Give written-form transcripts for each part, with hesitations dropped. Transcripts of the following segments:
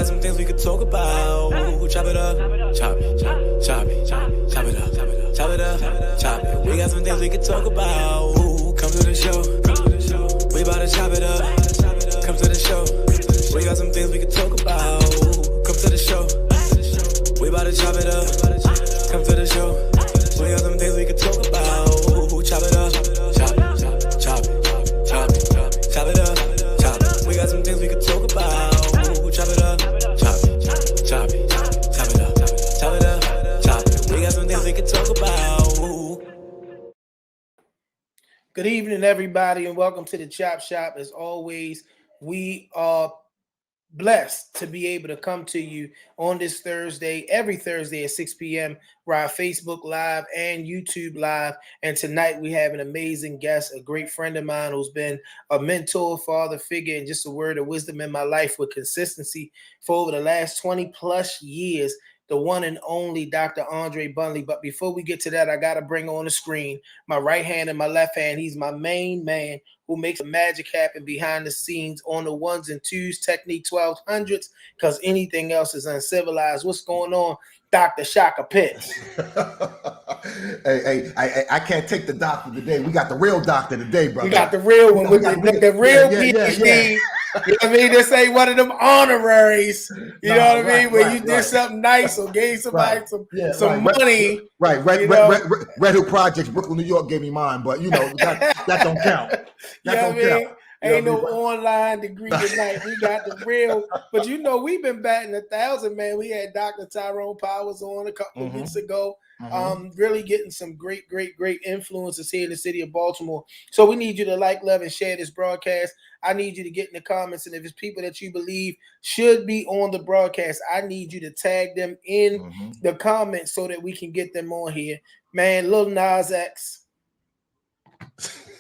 got some things we could talk about. Chop it up, chop it, chop it, chop it, chop it, chop it up, chop it up, chop it. We got some things we could talk about. Come to the show, we about to chop it up. Come to the show, we got some things we could talk about. Come to the show, we about to chop it up. Come to the show, we got some things we could talk about. Chop it up, chop it, chop it, chop it, chop it up, chop it. We got some things we could talk about. Chop it up, chop it, chop it, chop it up, chop it up, chop it. We got some things we could talk about. Good evening, everybody, and welcome to the Chop Shop. As always, we are blessed to be able to come to you on this Thursday, every Thursday at 6 p.m. via Facebook Live and YouTube Live. And tonight we have an amazing guest, a great friend of mine who's been a mentor, father figure, and just a word of wisdom in my life with consistency for over the last 20 plus years. The one and only Dr. Andrey Bundley. But before we get to that, I got to bring on the screen my right hand and my left hand. He's my main man who makes the magic happen behind the scenes on the ones and twos, Technique 1200s, because anything else is uncivilized. What's going on, Dr. Shaka Pitts? Hey, I can't take the doctor today. We got the real doctor today, brother. We got the real one. The real PhD. You know what I mean? This ain't one of them honoraries. You know what I mean? Where you did something nice or gave somebody some money. Red Hook Projects, Brooklyn, New York gave me mine, but that don't count. That don't count. Ain't no online degree tonight. We got the real, but we've been batting 1,000, man. We had Dr. Tyrone Powers on a couple of weeks ago. Really getting some great influences here in the city of Baltimore. So we need you to like, love, and share this broadcast. I need you to get in the comments, and if it's people that you believe should be on the broadcast, I need you to tag them in the comments so that we can get them on here. Man, Lil Nas X.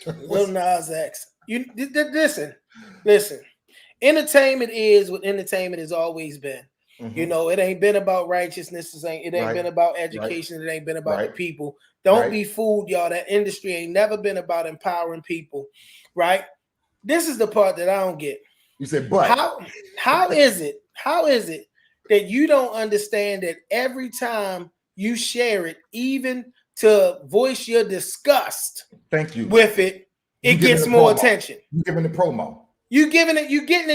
Lil Nas X. You listen. Entertainment is what entertainment has always been. It ain't been about righteousness. It ain't been about education. It ain't been about the people. Don't be fooled, y'all. That industry ain't never been about empowering people, right? This is the part that I don't get. You said, but how is it that you don't understand that every time you share it, even to voice your disgust with it, it gets more attention. You're giving the promo. You getting it.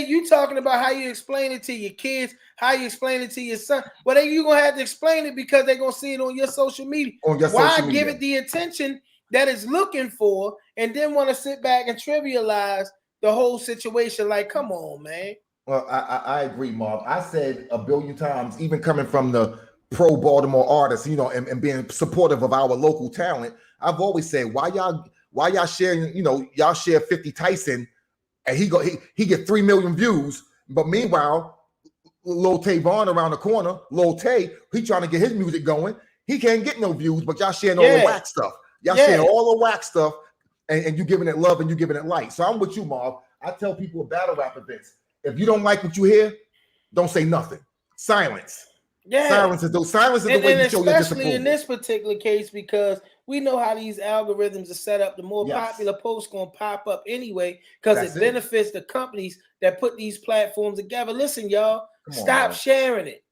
You talking about how you explain it to your kids, how you explain it to your son. Well, then you gonna have to explain it because they're gonna see it on your social media. Why give it the attention that it's looking for, and then want to sit back and trivialize the whole situation? Like, come on, man. Well, I agree, Marv. I said a billion times, even coming from the pro Baltimore artists, and being supportive of our local talent. I've always said, why y'all sharing? Y'all share 50 Tyson. And he get 3 million views, but meanwhile, Lil Tavon around the corner, Lil Tay, he trying to get his music going. He can't get no views, but y'all sharing all the whack stuff. Y'all sharing all the whack stuff, and you giving it love and you giving it light. So I'm with you, Marv. I tell people at battle rap events, if you don't like what you hear, don't say nothing. Silence. Yeah. Silence is the way you show your disapproval. Especially in this particular case, because we know how these algorithms are set up. The more popular posts going to pop up anyway, because it benefits the companies that put these platforms together. Listen, y'all, stop sharing it.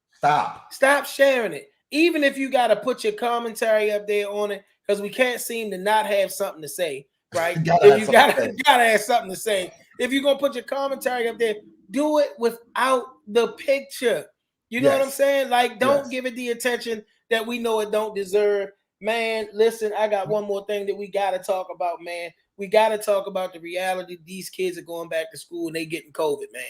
Stop sharing it. Even if you got to put your commentary up there on it, because we can't seem to not have something to say, right? You gotta have something to say. If you're going to put your commentary up there, do it without the picture. You know what I'm saying? Like, don't give it the attention that we know it don't deserve. Man, listen, I got one more thing that we got to talk about, man. We got to talk about the reality. These kids are going back to school and they getting COVID, man.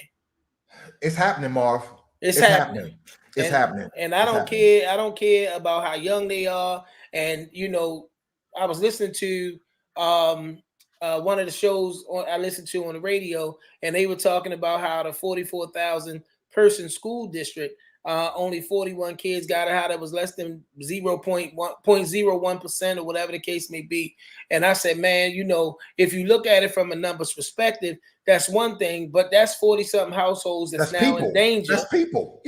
It's happening, Marv. It's happening. It's happening. And I don't care. I don't care about how young they are. And, I was listening to one of the shows I listened to on the radio, and they were talking about how the 44,000 person school district, only 41 kids got it, how that was less than 0.01% or whatever the case may be. And I said, man, if you look at it from a numbers perspective, that's one thing, but that's 40-something households that's now people. In danger. That's people,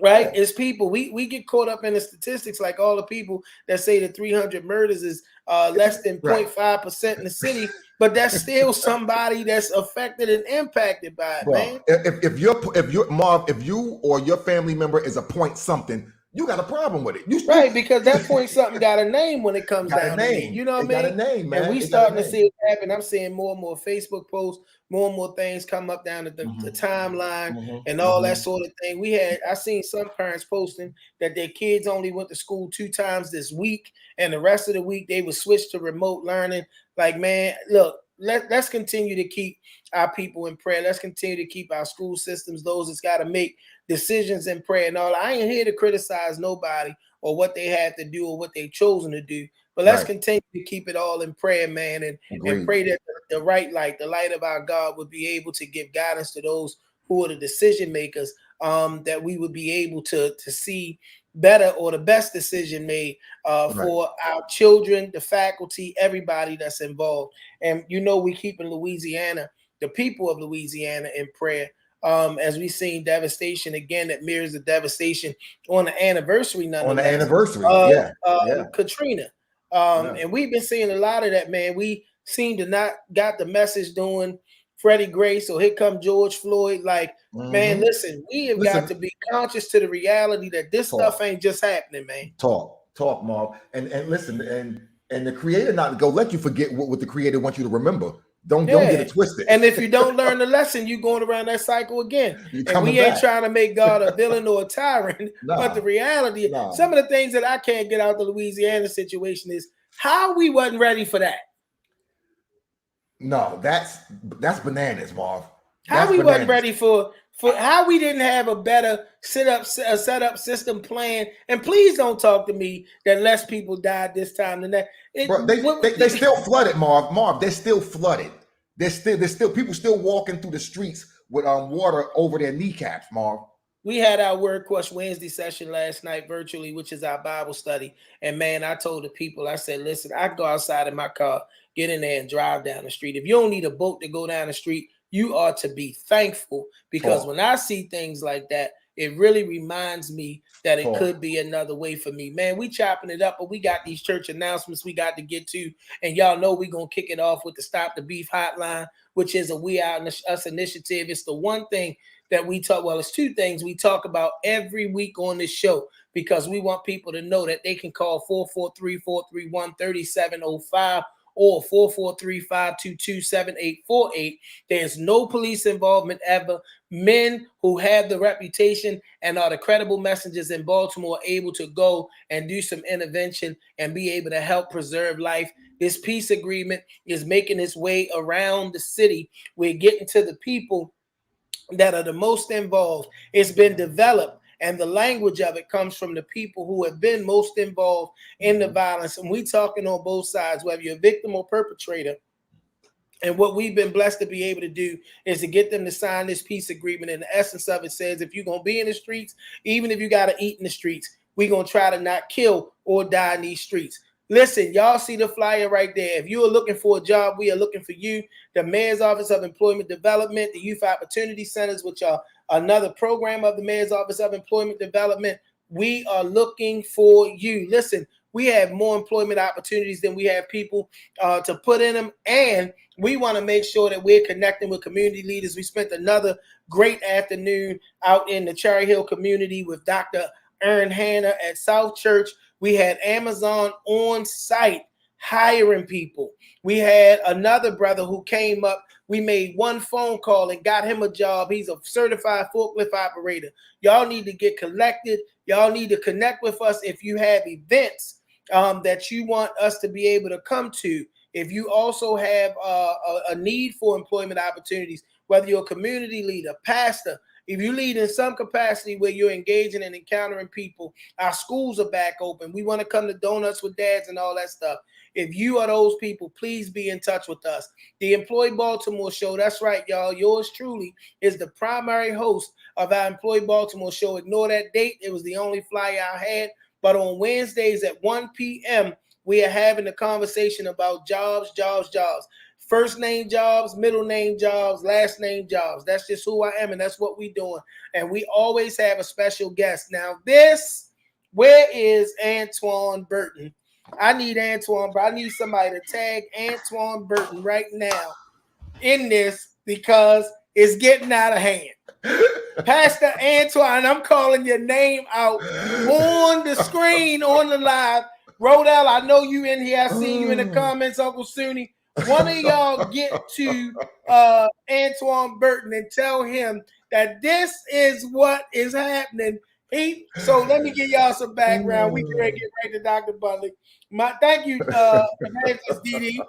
right? It's people. We get caught up in the statistics, like all the people that say that 300 murders is less than 0.5% in the city. but that's still somebody that's affected and impacted by it, Bro, man. if you're Marv, if you or your family member is a point something, you got a problem with it. Right, because that point something got a name when it comes got a down to me. name. You know what I It got a mean? name, man. And we It got a starting to name. see it happen. I'm seeing more and more Facebook posts, more and more things come up down the timeline and all that sort of thing. I seen some parents posting that their kids only went to school 2 times this week, and the rest of the week they would switch to remote learning. Like, man, look, let's continue to keep our people in prayer. Let's continue to keep our school systems, those that's got to make decisions in prayer and all. I ain't here to criticize nobody or what they had to do or what they've chosen to do. But let's continue to keep it all in prayer, man, and pray that the right light, the light of our God, would be able to give guidance to those who are the decision makers, that we would be able to see better or the best decision made for our children, the faculty, everybody that's involved. And, we keep in Louisiana, the people of Louisiana, in prayer. As we've seen devastation again that mirrors the devastation on the anniversary, nonetheless. Katrina. And we've been seeing a lot of that, man. We seem to not got the message doing Freddie Gray. So here come George Floyd. Like, man, listen, we have got to be conscious to the reality that this stuff ain't just happening, man. Talk, Marv. And listen, and the creator not go let you forget what the creator wants you to remember. Don't get it twisted. And if you don't learn the lesson, you're going around that cycle again. And we ain't trying to make God a villain or a tyrant. But the reality, some of the things that I can't get out the Louisiana situation is how we wasn't ready for that. No, that's bananas, Marv. How we wasn't ready for how we didn't have a better setup system plan. And please don't talk to me that less people died this time than that. They still flooded, Marv. Marv, they're still flooded. There's still people still walking through the streets with water over their kneecaps, Marv. We had our Word Quest Wednesday session last night virtually, which is our Bible study. And man, I told the people, I said, listen, I go outside in my car, get in there and drive down the street. If you don't need a boat to go down the street, you ought to be thankful, because when I see things like that, it really reminds me that it could be another way for me. Man, we chopping it up, but we got these church announcements we got to get to. And y'all know we're going to kick it off with the Stop the Beef hotline, which is a We Out Us initiative. It's the one thing that we talk, well, it's two things we talk about every week on this show, because we want people to know that they can call 443-431-3705 or 443-522-7848. There's no police involvement ever. Men who have the reputation and are the credible messengers in Baltimore are able to go and do some intervention and be able to help preserve life. This peace agreement is making its way around the city. We're getting to the people that are the most involved. It's been developed, and the language of it comes from the people who have been most involved in the violence. And we talking on both sides, whether you're a victim or perpetrator. And what we've been blessed to be able to do is to get them to sign this peace agreement. And the essence of it says, if you're going to be in the streets, even if you got to eat in the streets, we're going to try to not kill or die in these streets. Listen, y'all see the flyer right there. If you are looking for a job, we are looking for you. The Mayor's Office of Employment Development, the Youth Opportunity Centers, which are another program of the Mayor's Office of Employment Development. We are looking for you. Listen, we have more employment opportunities than we have people to put in them. And we want to make sure that we're connecting with community leaders. We spent another great afternoon out in the Cherry Hill community with Dr. Aaron Hanna at South Church. We had Amazon on site hiring people. We had another brother who came up. We made one phone call and got him a job. He's a certified forklift operator. Y'all need to get collected. Y'all need to connect with us if you have events that you want us to be able to come to. If you also have a need for employment opportunities, whether you're a community leader, pastor, if you lead in some capacity where you're engaging and encountering people, our schools are back open. We want to come to Donuts with Dads and all that stuff. If you are those people, please be in touch with us. The Employee Baltimore Show, that's right, y'all. Yours truly is the primary host of our Employee Baltimore Show. Ignore that date. It was the only flyer I had. But on Wednesdays at 1 p.m., we are having a conversation about jobs. First name jobs, middle name jobs, last name jobs. That's just who I am, and that's what we're doing. And we always have a special guest. Now, where is Antoine Burton? I need Antoine, but I need somebody to tag Antoine Burton right now in this because it's getting out of hand. Pastor Antoine, I'm calling your name out on the screen, on the live. Rodell, I know you in here. I see you in the comments, Uncle Sunni. One of y'all get to Antoine Burton and tell him that this is what is happening. So let me give y'all some background. We can get right to Dr. Bundley. Thank you, Evangelist DD,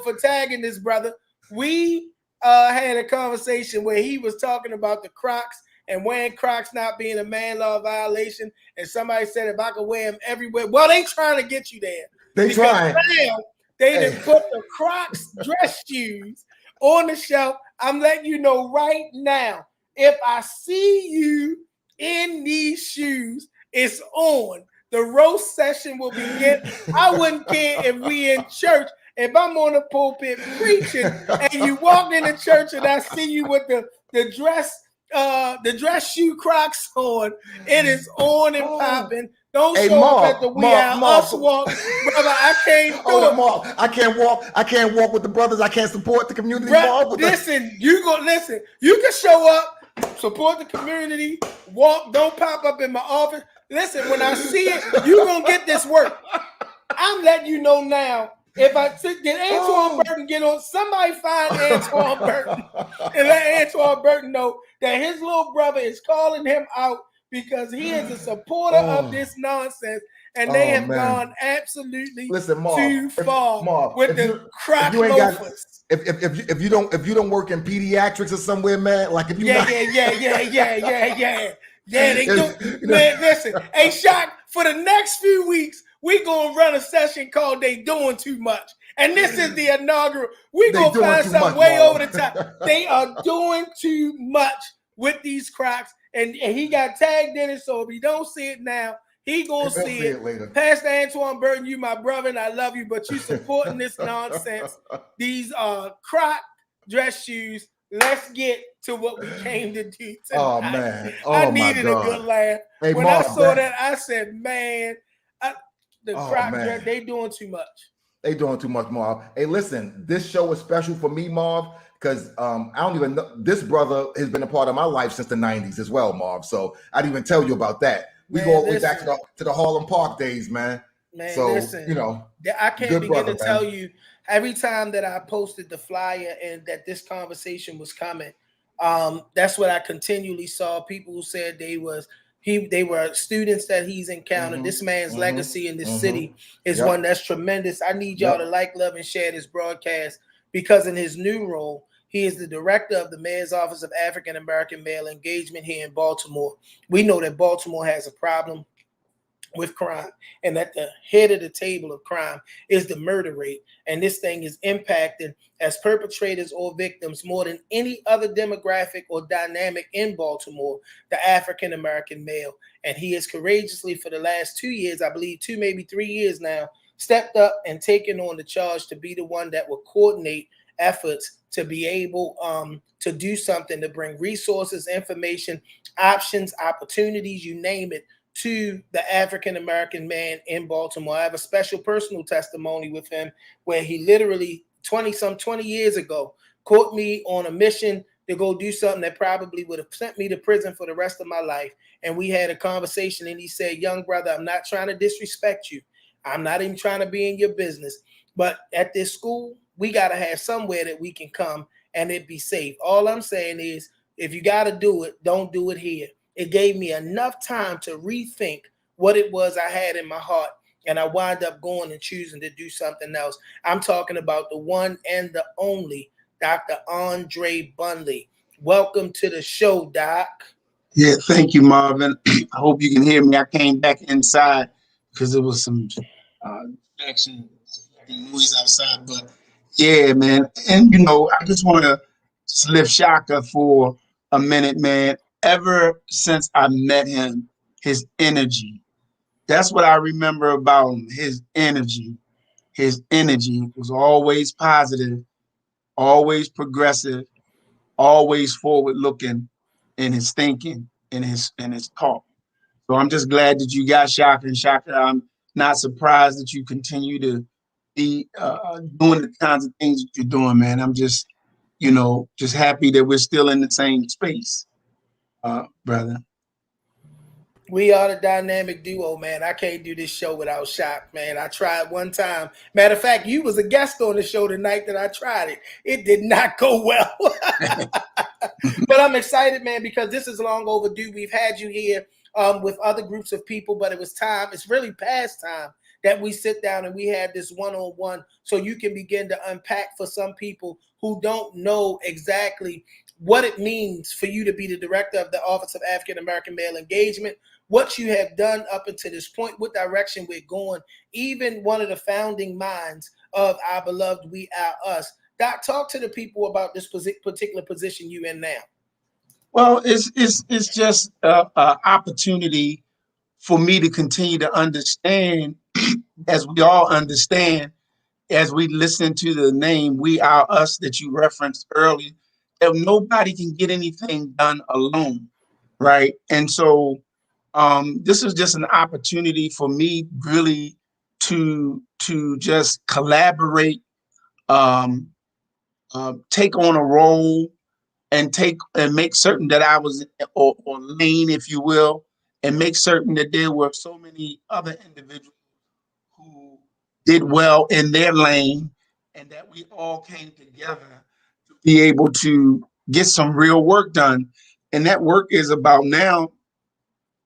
for tagging this brother. We had a conversation where he was talking about the Crocs and wearing Crocs not being a man law violation. And somebody said if I could wear them everywhere. Well, they trying to get you there. They trying. Now they done put the Crocs dress shoes on the shelf. I'm letting you know right now, if I see you in these shoes, it's on. The roast session will begin. I wouldn't care if we in church. If I'm on the pulpit preaching and you walk in the church and I see you with the dress shoe Crocs on, it is on and popping. Don't show up at the wee hour. Us walk, brother. I can't do it. Marv, I can't walk. I can't walk with the brothers. I can't support the community. Listen. You can show up, support the community, walk. Don't pop up in my office. Listen, when I see it, you're gonna get this work. I'm letting you know now. If I did Antoine Burton get on, somebody find Antoine Burton and let Antoine Burton know that his little brother is calling him out because he is a supporter of this nonsense, and they have gone absolutely too far with the Croc loafers. If you don't work in pediatrics or somewhere, man, like if you yeah, they do. Man, listen, hey, Shaka, for the next few weeks, we gonna run a session called "They Doing Too Much," and this is the inaugural. We gonna find something way over the top. They are doing too much with these Crocs, and he got tagged in it. So if he don't see it now, he gonna see it later. Pastor Antoine Burton, you my brother, and I love you, but you supporting this nonsense. These Croc dress shoes. Let's get to what we came to do tonight. Oh man, I needed a good laugh. Hey, when Marv, I saw that, I said, man. The Croc dress, they doing too much. They doing too much, Marv. Hey, listen, this show is special for me, Marv, because I don't even know. This brother has been a part of my life since the 90s as well, Marv. So I didn't even tell you about that. We go all the way back to the Harlem Park days, man. Man, so, listen, you know, I can't begin to tell you every time that I posted the flyer and that this conversation was coming. That's what I continually saw. People who said they were students that he's encountered. This man's legacy in this city is one that's tremendous. I need y'all to like, love, and share this broadcast because in his new role, he is the director of the Mayor's Office of African American Male Engagement here in Baltimore. We know that Baltimore has a problem with crime, and at the head of the table of crime is the murder rate. And this thing is impacted as perpetrators or victims more than any other demographic or dynamic in Baltimore, the African-American male. And he has courageously for the last 2 years, I believe 2, maybe 3 years now, stepped up and taken on the charge to be the one that will coordinate efforts to be able to do something to bring resources, information, options, opportunities, you name it, to the African-American man in Baltimore. I have a special personal testimony with him where he literally 20 years ago caught me on a mission to go do something that probably would have sent me to prison for the rest of my life. And we had a conversation and he said, young brother, I'm not trying to disrespect you. I'm not even trying to be in your business. But at this school, we got to have somewhere that we can come and it be safe. All I'm saying is if you got to do it, don't do it here. It gave me enough time to rethink what it was I had in my heart. And I wound up going and choosing to do something else. I'm talking about the one and the only Dr. Andrey Bundley. Welcome to the show, Doc. Yeah, thank you, Marvin. I hope you can hear me. I came back inside because there was some action noise outside. But yeah, man. And, you know, I just want to lift Shaka for a minute, man. Ever since I met him, his energy. That's what I remember about him, his energy. His energy was always positive, always progressive, always forward-looking in his thinking, in his talk. So I'm just glad that you got Shaka. And Shaka, not surprised that you continue to be doing the kinds of things that you're doing, man. I'm just, just happy that we're still in the same space, brother. We are the dynamic duo, man. I can't do this show without Shaka, man. I tried one time. Matter of fact, you was a guest on the show the night that I tried it. It did not go well. But I'm excited, man, because this is long overdue. We've had you here with other groups of people, but it was time. It's really past time that we sit down and we have this one-on-one so you can begin to unpack for some people who don't know exactly what it means for you to be the director of the Office of African American Male Engagement, what you have done up until this point, what direction we're going, even one of the founding minds of our beloved We Are Us. Doc, talk to the people about this particular position you in now. Well, it's just an opportunity for me to continue to understand, as we all understand, as we listen to the name We Are Us that you referenced earlier, that nobody can get anything done alone, right? And so this is just an opportunity for me really to just collaborate, take on a role, and make certain that I was or lane, if you will, and make certain that there were so many other individuals who did well in their lane, and that we all came together to be able to get some real work done. And that work is about now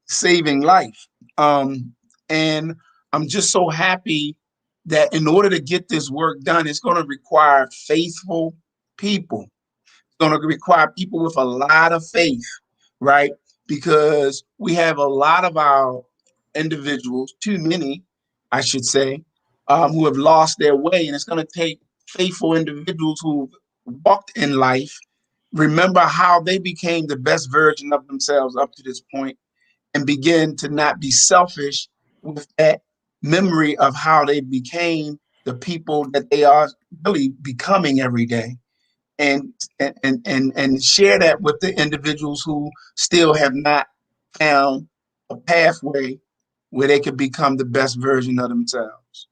saving life. And I'm just so happy that in order to get this work done, it's going to require faithful people. Going to require people with a lot of faith, right? Because we have a lot of our individuals, too many, I should say, who have lost their way. And it's going to take faithful individuals who walked in life, remember how they became the best version of themselves up to this point, and begin to not be selfish with that memory of how they became the people that they are really becoming every day. And share that with the individuals who still have not found a pathway where they could become the best version of themselves.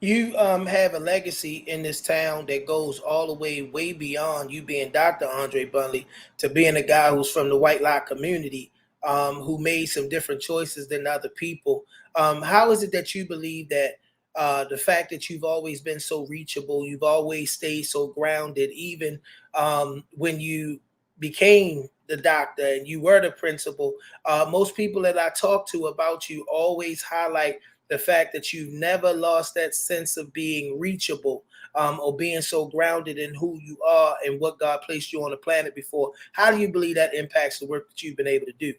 You have a legacy in this town that goes all the way beyond you being Dr. Andrey Bundley to being a guy who's from the white lie community, who made some different choices than other people. How is it that you believe that the fact that you've always been so reachable, you've always stayed so grounded, even when you became the doctor and you were the principal, most people that I talk to about you always highlight the fact that you've never lost that sense of being reachable, or being so grounded in who you are and what God placed you on the planet before. How do you believe that impacts the work that you've been able to do?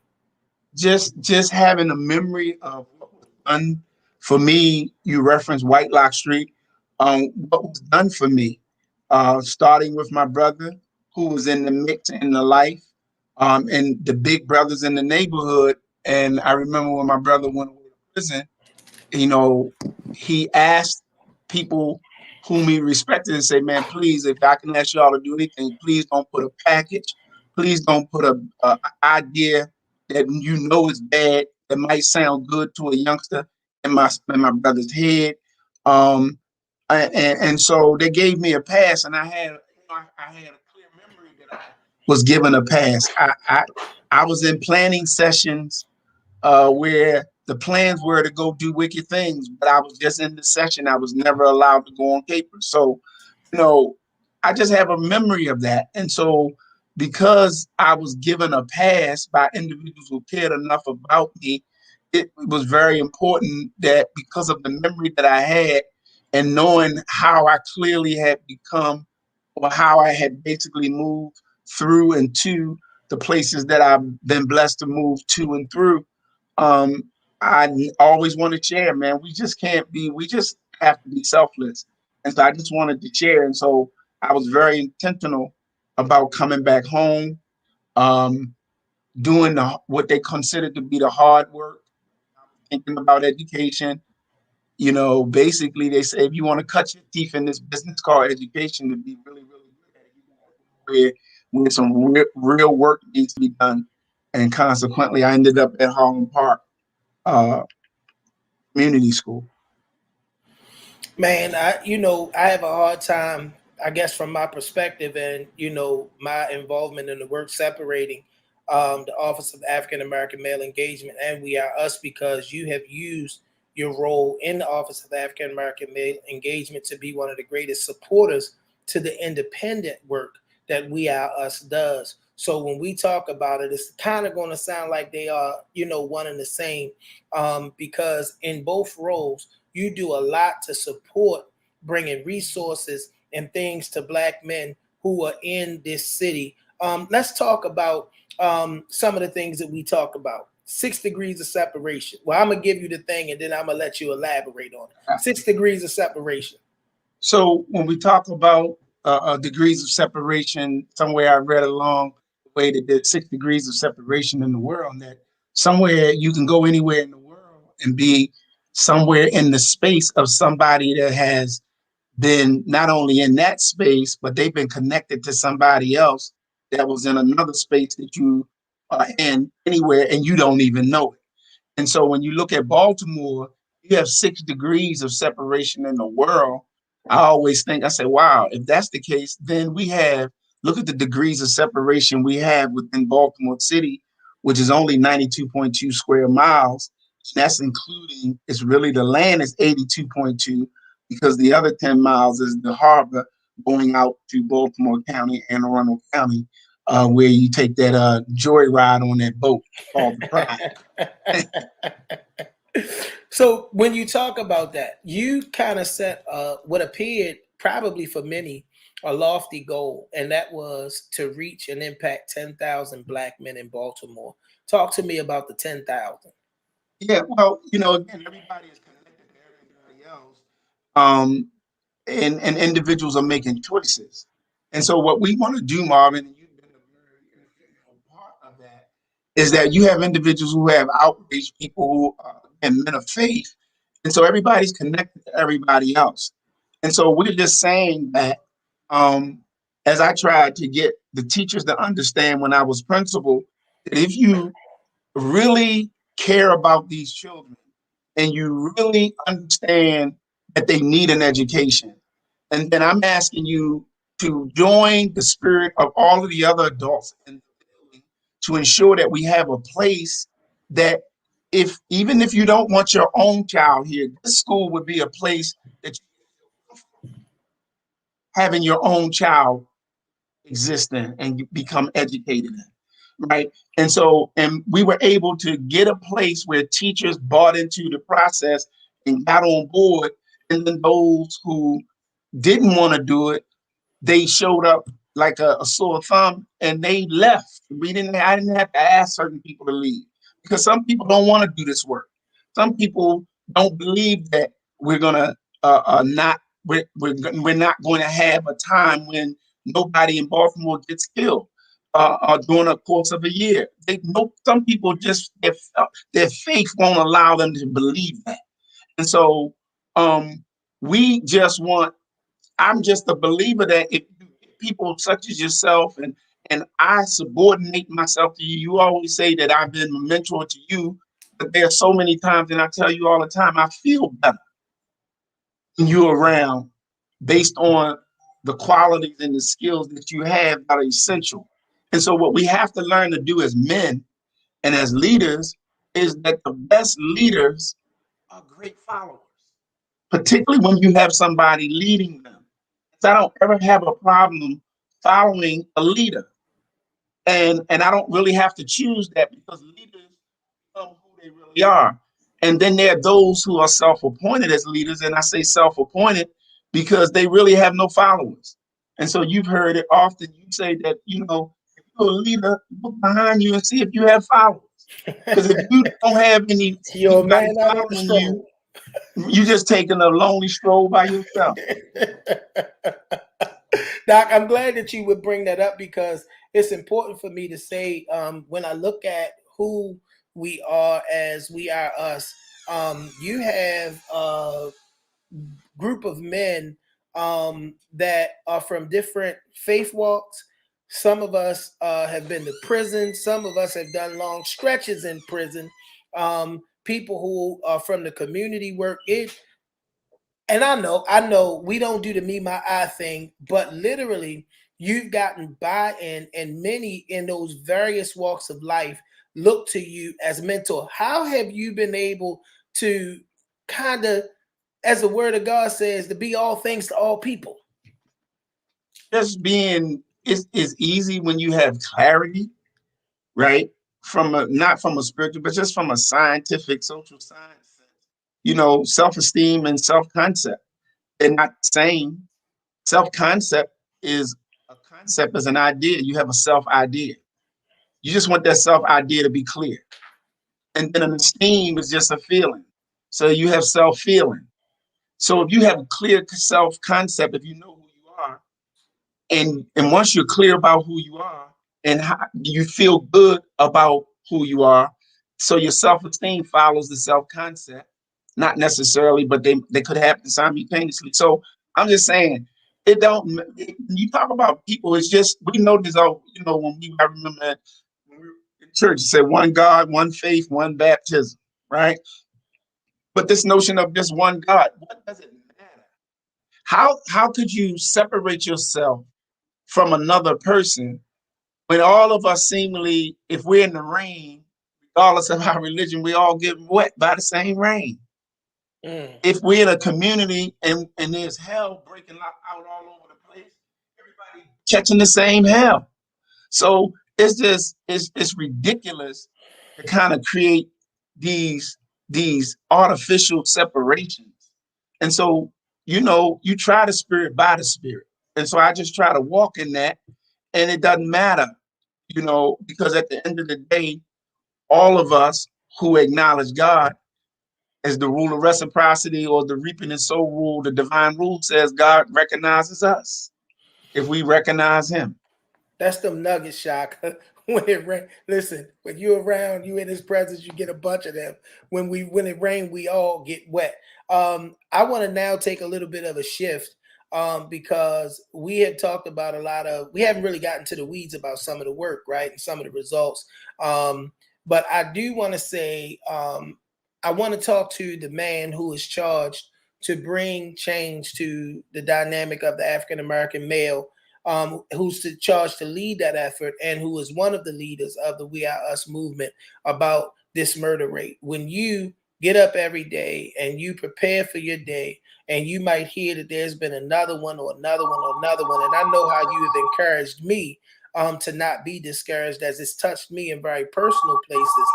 Just having a memory of what was done for me. You referenced White Lock Street. What was done for me, starting with my brother who was in the mix in the life, and the big brothers in the neighborhood. And I remember when my brother went away to prison, he asked people whom he respected and say, man, please, if I can ask y'all to do anything, please don't put a package. Please don't put a idea that is bad, that might sound good to a youngster in my brother's head. And so they gave me a pass, and I had a clear memory that I was given a pass. I was in planning sessions where the plans were to go do wicked things, but I was just in the session. I was never allowed to go on paper. So, I just have a memory of that. And so because I was given a pass by individuals who cared enough about me, it was very important that because of the memory that I had and knowing how I clearly had become, or how I had basically moved through and to the places that I've been blessed to move to and through, I always want to share, man. We just have to be selfless. And so I just wanted to share. And so I was very intentional about coming back home, doing what they considered to be the hard work, thinking about education. Basically they say, if you want to cut your teeth in this business called education to be really, really good at it, you got to where some real work needs to be done. And consequently, I ended up at Harlem Park, community school? Man, I have a hard time, I guess, from my perspective and, my involvement in the work separating the Office of African American Male Engagement and We Are Us, because you have used your role in the Office of African American Male Engagement to be one of the greatest supporters to the independent work that We Are Us does. So when we talk about it, it's kind of going to sound like they are, one and the same, because in both roles, you do a lot to support bringing resources and things to Black men who are in this city. Let's talk about some of the things that we talk about. 6 degrees of separation. Well, I'm going to give you the thing and then I'm going to let you elaborate on it. 6 degrees of separation. So when we talk about degrees of separation, somewhere I read along the way that there's 6 degrees of separation in the world, that somewhere you can go anywhere in the world and be somewhere in the space of somebody that has been not only in that space, but they've been connected to somebody else that was in another space that you are in anywhere and you don't even know it. And so when you look at Baltimore, you have 6 degrees of separation in the world. I always think, I say, wow, if that's the case, then look at the degrees of separation we have within Baltimore City, which is only 92.2 square miles. That's including, it's really the land is 82.2 because the other 10 miles is the harbor going out to Baltimore County, Anne Arundel County, where you take that joyride on that boat called the Pride. So when you talk about that, you kind of set what appeared probably for many a lofty goal, and that was to reach and impact 10,000 Black men in Baltimore. Talk to me about the 10,000. Yeah, well, again, everybody is connected to everybody else. And individuals are making choices. And so what we want to do, Marvin, and you've been a very part of that, is that you have individuals who have outreach, people who are and men of faith. And so everybody's connected to everybody else. And so we're just saying that as I tried to get the teachers to understand when I was principal, that if you really care about these children and you really understand that they need an education, and then I'm asking you to join the spirit of all of the other adults in the building to ensure that we have a place that even if you don't want your own child here, this school would be a place that you having your own child exist in and become educated in, right? And so, and we were able to get a place where teachers bought into the process and got on board, and then those who didn't want to do it, they showed up like a sore thumb and they left. I didn't have to ask certain people to leave because some people don't want to do this work. Some people don't believe that we're gonna we're not going to have a time when nobody in Baltimore gets killed during the course of a year. Some people just their faith won't allow them to believe that, and so we just want. I'm just a believer that if people such as yourself and I subordinate myself to you, you always say that I've been a mentor to you, but there are so many times, and I tell you all the time, I feel better when you're around based on the qualities and the skills that you have that are essential. And so what we have to learn to do as men and as leaders is that the best leaders are great followers, particularly when you have somebody leading them. So I don't ever have a problem following a leader. And I don't really have to choose that because leaders become who they really are. And then there are those who are self-appointed as leaders. And I say self-appointed because they really have no followers. And so you've heard it often. You say that, if you're a leader, look behind you and see if you have followers. Because if you don't have anybody following you, you're just taking a lonely stroll by yourself. Doc, I'm glad that you would bring that up because it's important for me to say when I look at who we are as We Are Us, you have a group of men that are from different faith walks. Some of us have been to prison. Some of us have done long stretches in prison. people who are from the community work. And I know we don't do the me, my, I thing, but literally you've gotten buy-in, and many in those various walks of life look to you as mentor. How have you been able to kind of, as the word of God says, to be all things to all people? Just being is easy when you have clarity, right? Not from a spiritual, but just from a scientific, social science sense. Self-esteem and self-concept, they're not the same. Self-concept is a concept as an idea. You have a self-idea. You just want that self-idea to be clear. And then an esteem is just a feeling. So you have self-feeling. So if you have a clear self-concept, if you know who you are, and once you're clear about who you are and how you feel good about who you are, so your self-esteem follows the self-concept, not necessarily, but they could happen simultaneously. So I'm just saying, you talk about people, it's just, we know this all, I remember that when we were in church, it said one God, one faith, one baptism, right? But this notion of just one God, what does it matter? How could you separate yourself from another person when all of us seemingly, if we're in the rain, regardless of our religion, we all get wet by the same rain? If we're in a community and there's hell breaking out all over the place, everybody catching the same hell. So it's ridiculous to kind of create these artificial separations. And so, you try the spirit by the spirit. And so I just try to walk in that, and it doesn't matter, because at the end of the day, all of us who acknowledge God as the rule of reciprocity, or the reaping and sow rule, the divine rule says God recognizes us if we recognize him. That's them nuggets, Shaka. When it rain, listen, when you're around, you in his presence, you get a bunch of them. When it rains, we all get wet. I want to now take a little bit of a shift, because we had talked about we haven't really gotten to the weeds about some of the work, right? And some of the results. But I do want to say, I want to talk to the man who is charged to bring change to the dynamic of the African American male, who's charged to lead that effort, and who is one of the leaders of the We Are Us movement about this murder rate. When you get up every day and you prepare for your day, and you might hear that there's been another one or another one or another one, and I know how you have encouraged me to not be discouraged, as it's touched me in very personal places.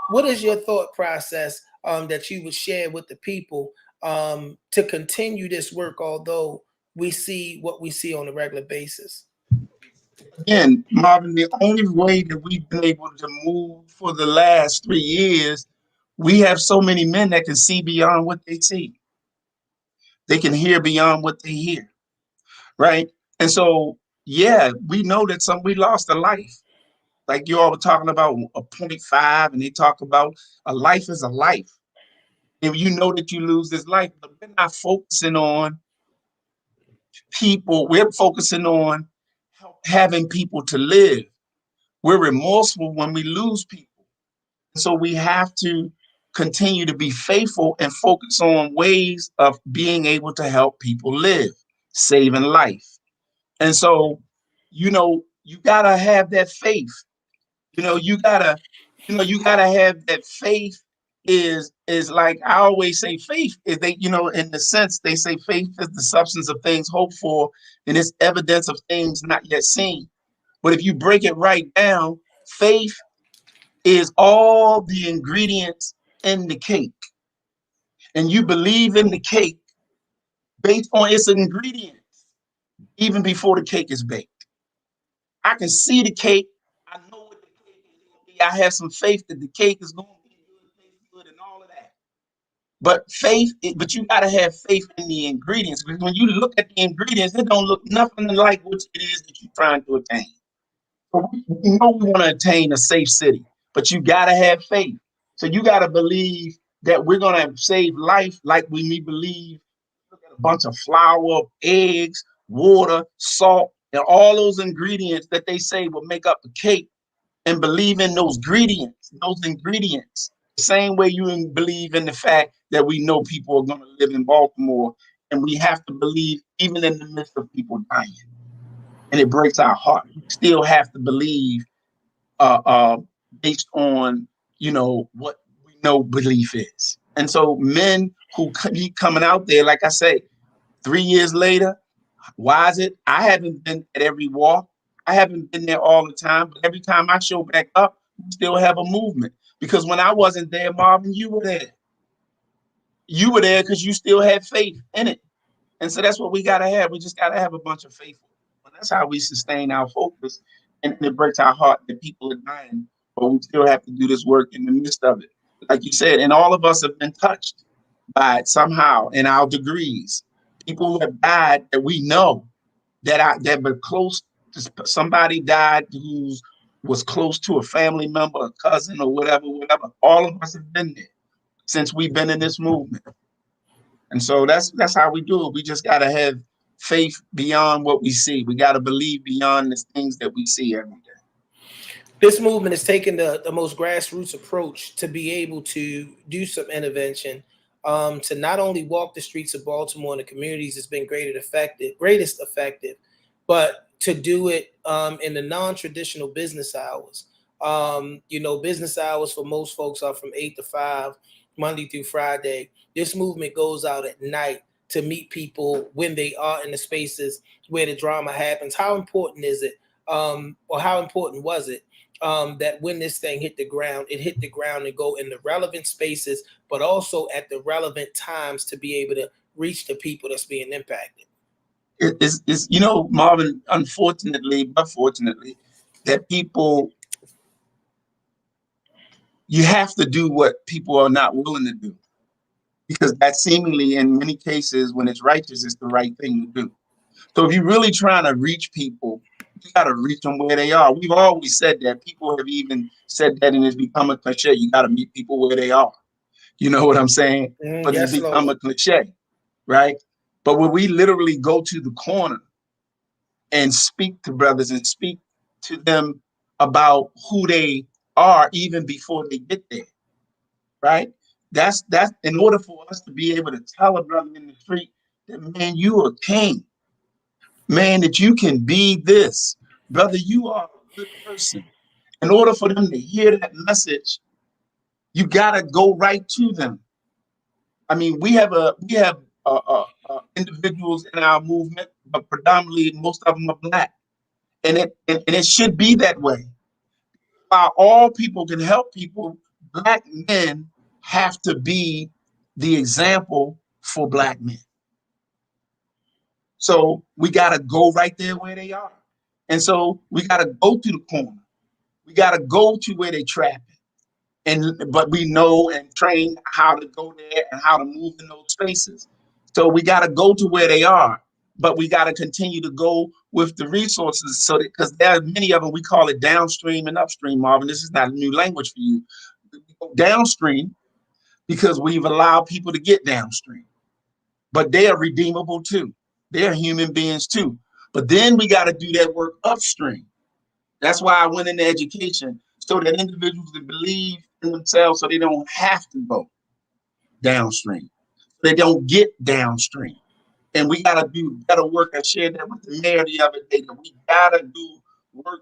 What is your thought process that you would share with the people to continue this work, although we see what we see on a regular basis? Again, Marvin, the only way that we've been able to move for the last 3 years, we have so many men that can see beyond what they see. They can hear beyond what they hear, right? And so, yeah, we know that we lost a life. Like you all were talking about a 0.5, and they talk about a life is a life. And you know that you lose this life, but we're not focusing on people. We're focusing on having people to live. We're remorseful when we lose people. So we have to continue to be faithful and focus on ways of being able to help people live, saving life. And so, you gotta have that faith. You gotta have that faith. Is like I always say, faith is in the sense they say faith is the substance of things hoped for, and it's evidence of things not yet seen. But if you break it right down, faith is all the ingredients in the cake. And you believe in the cake based on its ingredients, even before the cake is baked. I can see the cake. I know what the cake is going to be. I have some faith that the cake is going to be good, taste good, and all of that. But you got to have faith in the ingredients. Because when you look at the ingredients, it don't look nothing like what it is that you're trying to attain. So we know we want to attain a safe city, but you got to have faith. So you got to believe that we're going to save life, like we believe a bunch of flour, eggs, water, salt, and all those ingredients that they say will make up the cake, and believe in those ingredients same way you believe in the fact that we know people are going to live in Baltimore, and we have to believe even in the midst of people dying. And it breaks our heart. We still have to believe based on, what we know belief is. And so men who keep coming out there, like I say, 3 years later, why is it? I haven't been at every walk. I haven't been there all the time, but every time I show back up, we still have a movement. Because when I wasn't there, Marvin, you were there. You were there because you still had faith in it. And so that's what we got to have. We just got to have a bunch of faith. And that's how we sustain our focus. And it breaks our heart that people are dying, but we still have to do this work in the midst of it. Like you said, and all of us have been touched by it somehow in our degrees. People who have died that we know that were close to somebody died who was close to a family member, a cousin, or whatever. All of us have been there since we've been in this movement. And so that's how we do it. We just got to have faith beyond what we see. We got to believe beyond the things that we see every day. This movement is taking the most grassroots approach to be able to do some intervention, to not only walk the streets of Baltimore and the communities that's been greatest effective, but to do it in the non-traditional business hours. Business hours for most folks are from 8 to 5, Monday through Friday. This movement goes out at night to meet people when they are in the spaces where the drama happens. How important is it, or how important was it that when this thing hit the ground, it hit the ground and go in the relevant spaces, but also at the relevant times to be able to reach the people that's being impacted? It's Marvin, unfortunately, but fortunately, that people, you have to do what people are not willing to do, because that seemingly, in many cases, when it's righteous, it's the right thing to do. So if you're really trying to reach people, you got to reach them where they are. We've always said that. People have even said that, and it's become a cliche. You got to meet people where they are. You know what I'm saying? But Yes, it's become Lord. a cliche, right? But when we literally go to the corner and speak to brothers and speak to them about who they are even before they get there, right? That's in order for us to be able to tell a brother in the street that, man, you are king. Man, that you can be this. Brother, you are a good person. In order for them to hear that message, you got to go right to them. I mean, we have individuals in our movement, but predominantly most of them are Black. And it should be that way. While all people can help people, Black men have to be the example for Black men. So we got to go right there where they are. And so we got to go to the corner. We got to go to where they trap it. But we know and train how to go there and how to move in those spaces. So we got to go to where they are, but we got to continue to go with the resources. So because there are many of them, we call it downstream and upstream, Marvin. This is not a new language for you. We go downstream because we've allowed people to get downstream, but they are redeemable too. They're human beings too. But then we got to do that work upstream. That's why I went into education, so that individuals that believe in themselves so they don't have to go downstream. They don't get downstream. And we got to do better work. I shared that with the mayor the other day, that we got to do work.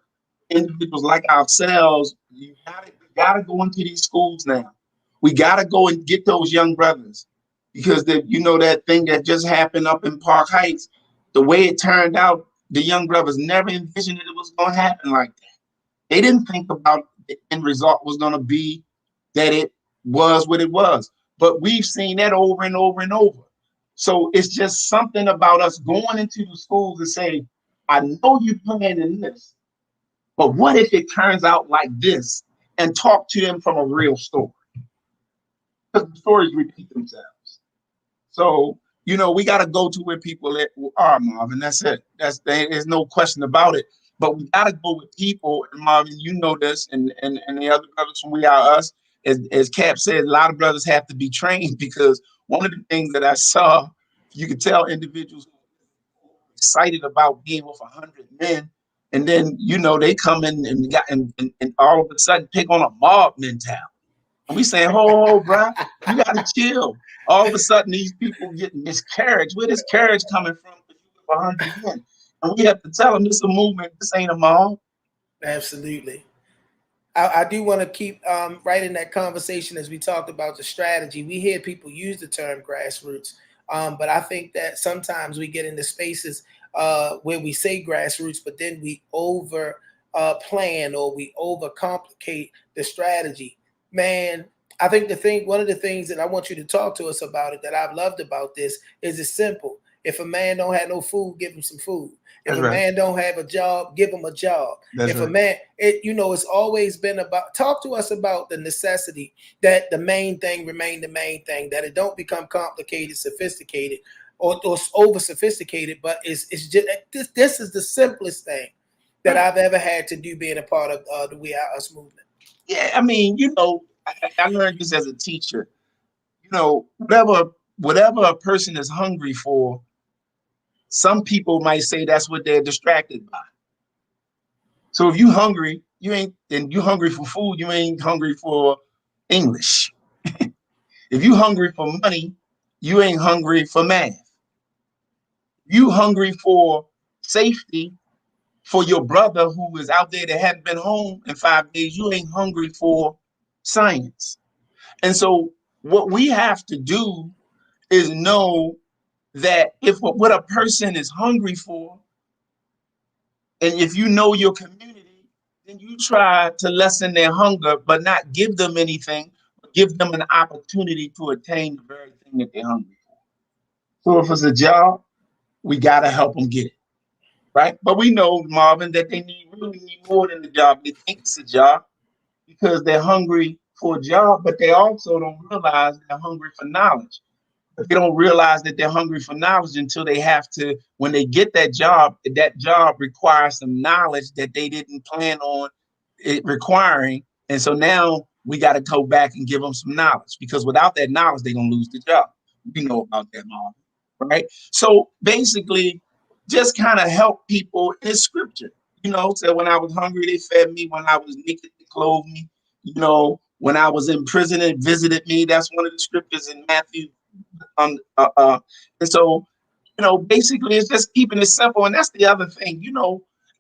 Individuals like ourselves, we got to go into these schools now. We got to go and get those young brothers, because that thing that just happened up in Park Heights, the way it turned out, the young brothers never envisioned that it was going to happen like that. They didn't think about the end result was going to be that it was what it was. But we've seen that over and over and over. So it's just something about us going into the schools and say, I know you plan in this, but what if it turns out like this? And talk to them from a real story. Because the stories repeat themselves. So, we got to go to where people are, Marvin. That's it. There's no question about it. But we got to go with people. And Marvin, you know this, and the other brothers from We Are Us, as Cap said, a lot of brothers have to be trained, because one of the things that I saw, you could tell individuals excited about being with 100 men, and then they come in and all of a sudden pick on a mob mentality. And we saying, "Oh, bro, you gotta chill." All of a sudden, these people getting discouraged. Where this courage coming from? Because you live 100 men, and we have to tell them this is a movement. This ain't a mall. Absolutely. I do want to keep right in that conversation as we talked about the strategy. We hear people use the term grassroots, but I think that sometimes we get into spaces where we say grassroots, but then we over plan or we overcomplicate the strategy. Man, I think one of the things that I want you to talk to us about it that I've loved about this is it's simple. If a man don't have no food, give him some food. If That's a right. man don't have a job, give him a job. That's if right. a man, it's always been about, talk to us about the necessity that the main thing remain the main thing, that it don't become complicated, sophisticated, or over sophisticated, but it's just, this is the simplest thing that I've ever had to do being a part of the We Are Us movement. Yeah, I mean, I learned this as a teacher. Whatever a person is hungry for, some people might say that's what they're distracted by. So if you hungry, you hungry for food, you ain't hungry for English. If you hungry for money, you ain't hungry for math. You hungry for safety for your brother who is out there that hadn't been home in 5 days, you ain't hungry for science. And so what we have to do is know that if what a person is hungry for, and if you know your community, then you try to lessen their hunger, but not give them anything, but give them an opportunity to attain the very thing that they're hungry for. So if it's a job, we got to help them get it, right? But we know, Marvin, that they really need more than the job. They think it's a job because they're hungry for a job, but they also don't realize they're hungry for knowledge. But they don't realize that they're hungry for knowledge until they have to, when they get that job requires some knowledge that they didn't plan on it requiring. And so now we got to go back and give them some knowledge, because without that knowledge, they're going to lose the job. We know about that, Mom, right? So basically, just kind of help people in scripture. So when I was hungry, they fed me. When I was naked, they clothed me. When I was in prison, it visited me. That's one of the scriptures in Matthew. And so, basically it's just keeping it simple. And that's the other thing,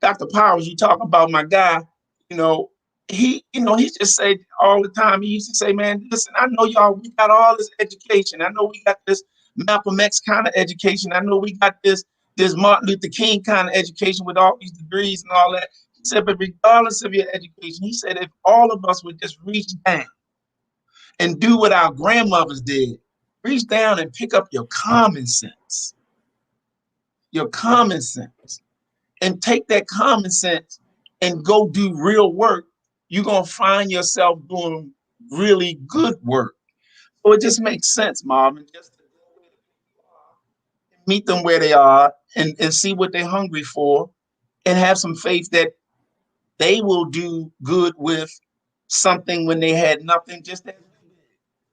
Dr. Powers, you talk about my guy, he just said all the time, he used to say, man, listen, I know y'all, we got all this education. I know we got this Malcolm X kind of education. I know we got this Martin Luther King kind of education with all these degrees and all that. He said, but regardless of your education, he said, if all of us would just reach down and do what our grandmothers did, reach down and pick up your common sense, and take that common sense and go do real work, you're going to find yourself doing really good work. So it just makes sense, Marvin, just to meet them where they are and see what they're hungry for, and have some faith that they will do good with something when they had nothing. Just as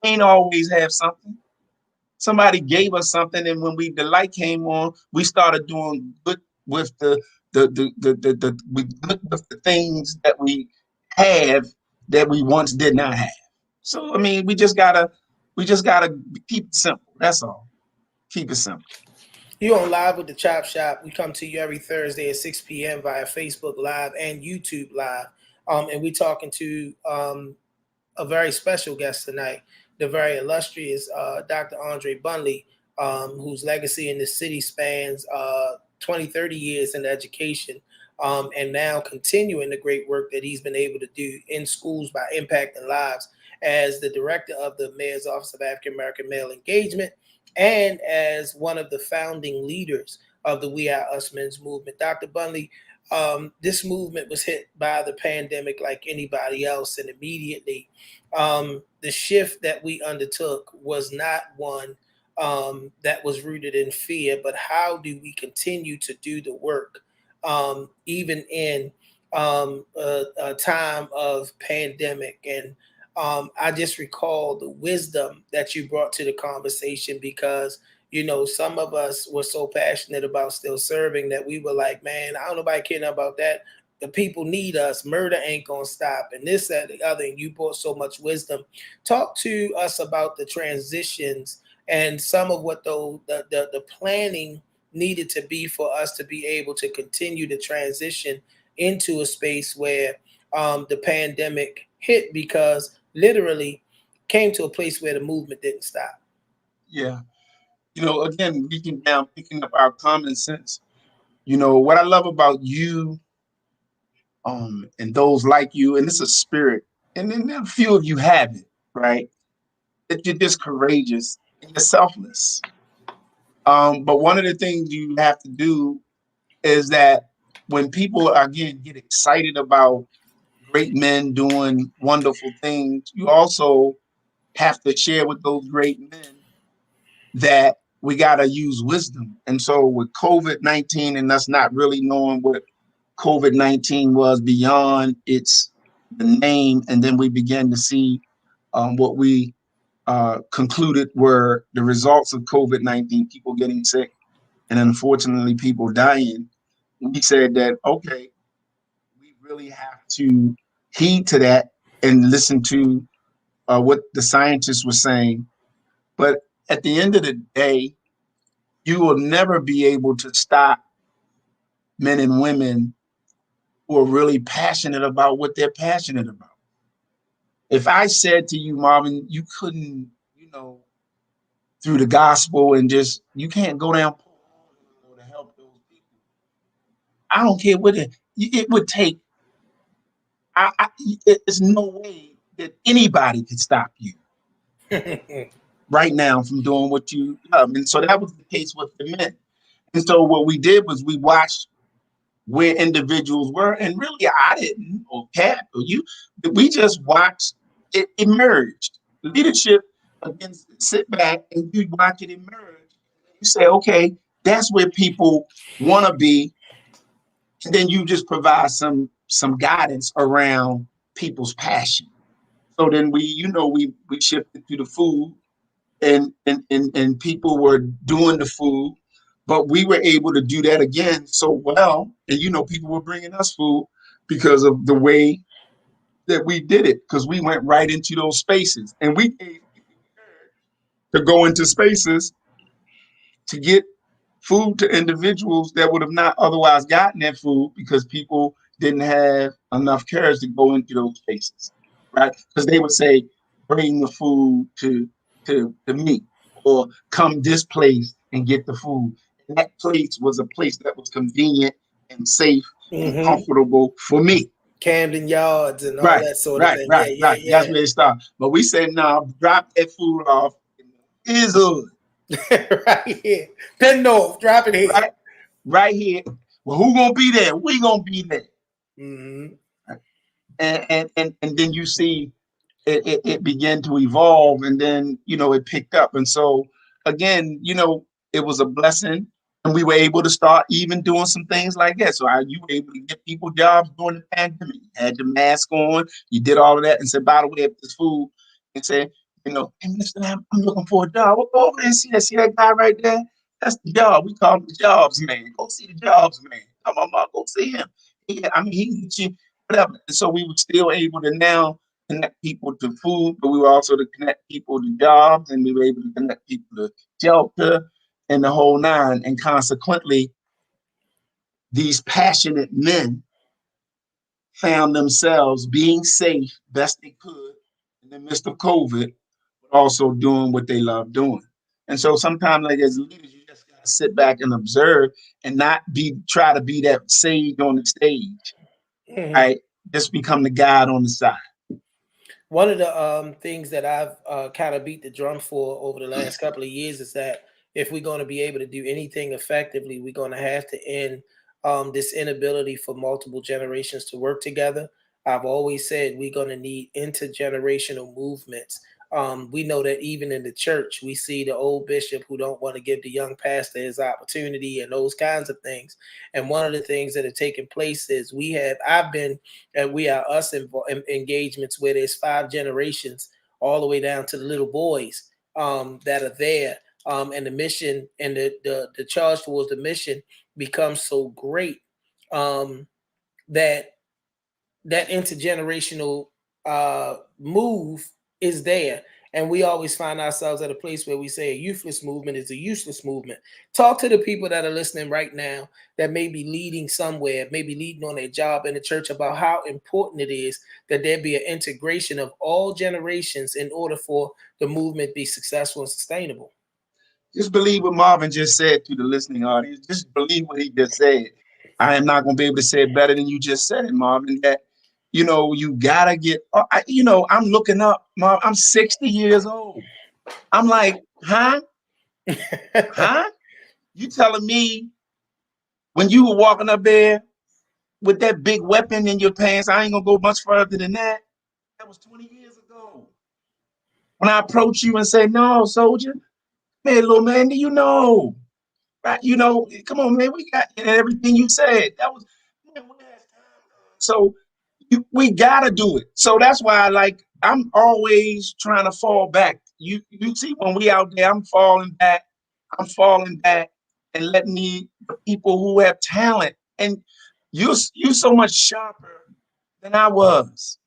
we ain't always have something. Somebody gave us something, and when the light came on, we started doing good with the things that we have that we once did not have. So I mean, we just gotta keep it simple. That's all. Keep it simple. You on Live with the Chop Shop. We come to you every Thursday at 6 p.m. via Facebook Live and YouTube Live. And we're talking to a very special guest tonight, the very illustrious Dr. Andrey Bundley, whose legacy in the city spans 20, 30 years in education, and now continuing the great work that he's been able to do in schools by impacting lives as the director of the Mayor's Office of African American Male Engagement and as one of the founding leaders of the We Are Us Men's movement. Dr. Bundley, this movement was hit by the pandemic like anybody else, and immediately the shift that we undertook was not one that was rooted in fear, but how do we continue to do the work even in a time of pandemic? And I just recall the wisdom that you brought to the conversation, because some of us were so passionate about still serving that we were like, man, I don't know nobody care about that. the people need us. Murder ain't gonna stop, and this, that, the other. And you brought so much wisdom. Talk to us about the transitions and some of what the planning needed to be for us to be able to continue to transition into a space where the pandemic hit, because literally came to a place where the movement didn't stop. Yeah. Again, picking up our common sense. What I love about you, and those like you, and it's a spirit, and then a few of you have it, right? That you're just courageous and you're selfless. But one of the things you have to do is that when people again get excited about great men doing wonderful things, you also have to share with those great men that we got to use wisdom. And so with COVID-19 and us not really knowing what COVID-19 was beyond its the name, and then we began to see what we concluded were the results of COVID-19, people getting sick, and unfortunately people dying. We said that, okay, we really have to heed to that and listen to what the scientists were saying. But at the end of the day, you will never be able to stop men and women who are really passionate about what they're passionate about. If I said to you, Marvin, you couldn't, through the gospel and just, you can't go down to help those people. I don't care what it would take. There's no way that anybody could stop you right now from doing what you love. And so that was the case with the men. And so what we did was we watched where individuals were, and really I didn't, or Pat or you, we just watched it emerge. Leadership, again, sit back and you watch it emerge. You say, okay, that's where people want to be, and then you just provide some guidance around people's passion. So then we shifted to the food, and people were doing the food, but we were able to do that again so well. And people were bringing us food because of the way that we did it, because we went right into those spaces, and we gave people to go into spaces to get food to individuals that would have not otherwise gotten that food because people didn't have enough courage to go into those spaces, right? Because they would say, bring the food to me, or come this place and get the food. And that place was a place that was convenient and safe and comfortable for me. Camden Yards and all that sort of thing. Right. That's where it started. But we said, no, drop that food off in his hood. Right here. Then no, drop it here. Right here. Well, who gonna be there? We gonna be there. Mm-hmm. And then you see it began to evolve, and then it picked up. And so again, it was a blessing, and we were able to start even doing some things like that. So you were able to get people jobs during the pandemic. You had the mask on, you did all of that, and said, by the way, if this food, and said, hey, mister, I'm looking for a job. We'll go over there and see that guy right there. That's the job. We call him the jobs man. Go see the jobs man. Come on, Mark, go see him. He can get you whatever. And so we were still able to now connect people to food, but we were also to connect people to jobs, and we were able to connect people to shelter and the whole nine. And consequently, these passionate men found themselves being safe best they could in the midst of COVID, but also doing what they love doing. And so sometimes, like as leaders, you just gotta sit back and observe and not try to be that sage on the stage. Right? Just become the guide on the side. One of the things that I've kind of beat the drum for over the last couple of years is that if we're going to be able to do anything effectively, we're going to have to end this inability for multiple generations to work together. I've always said we're going to need intergenerational movements. We know that even in the church, we see the old bishop who don't want to give the young pastor his opportunity and those kinds of things. And one of the things that are taking place is we are us in engagements where there's 5 generations all the way down to the little boys that are there. And the mission and the charge towards the mission becomes so great that intergenerational move is there. And we always find ourselves at a place where we say a youthless movement is a useless movement. Talk to the people that are listening right now that may be leading somewhere, maybe leading on their job in the church, about how important it is that there be an integration of all generations in order for the movement be successful and sustainable. Just believe what Marvin just said to the listening audience. Just believe what he just said. I am not going to be able to say it better than you just said it, Marvin. That, you got to get, I'm looking up, Marvin, I'm 60 years old. I'm like, huh? Huh? You telling me when you were walking up there with that big weapon in your pants, I ain't going to go much further than that. That was 20 years ago. When I approach you and say, no, soldier, man, little man, do you know? Right? Come on, man, we got everything you said. That was, man, so we gotta do it. So that's why, I'm always trying to fall back. You see, when we out there, I'm falling back, and letting the people who have talent, and you so much sharper than I was.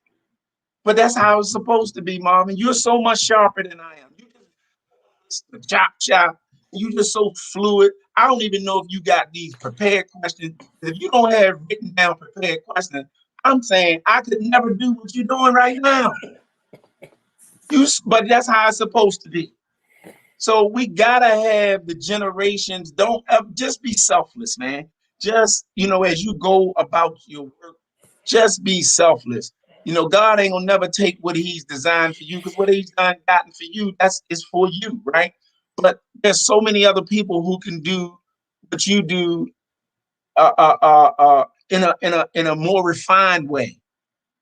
But that's how it's supposed to be, Marvin. You're so much sharper than I am. You just chop. You just so fluid. I don't even know if you got these prepared questions. If you don't have written down prepared questions, I'm saying I could never do what you're doing right now. But that's how it's supposed to be. So we gotta have the generations. Don't just be selfless, man. Just as you go about your work, just be selfless. God ain't gonna never take what He's designed for you, because what He's gotten for you, is for you, right? But there's so many other people who can do what you do in a more refined way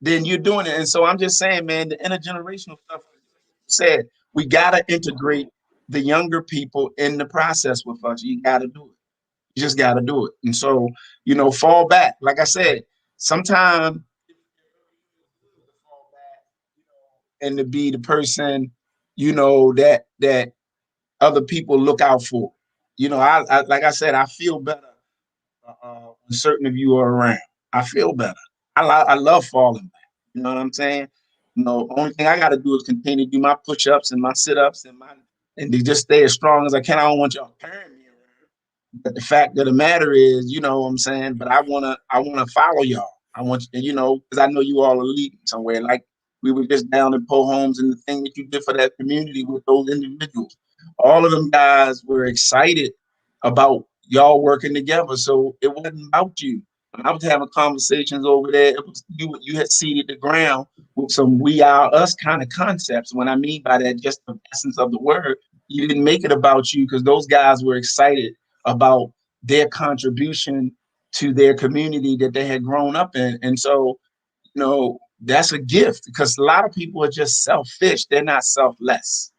than you're doing it. And so I'm just saying, man, the intergenerational stuff said, we gotta integrate the younger people in the process with us. You gotta do it. You just gotta do it. And so, fall back. Like I said, sometimes and to be the person, that other people look out for. I like I said, I feel better when certain of you are around. I feel better. I love falling back. You know what I'm saying? Only thing I got to do is continue to do my push-ups and my sit-ups and to just stay as strong as I can. I don't want y'all carrying me around. But the fact of the matter is, you know what I'm saying? But I wanna follow y'all. I want because I know you all are leading somewhere. Like we were just down in Po Homes, and the thing that you did for that community with those individuals. All of them guys were excited about y'all working together. So it wasn't about you. When I was having conversations over there, it was you had seeded the ground with some we are us kind of concepts. When I mean by that, just the essence of the word, you didn't make it about you, because those guys were excited about their contribution to their community that they had grown up in. And so, that's a gift, because a lot of people are just selfish. They're not selfless.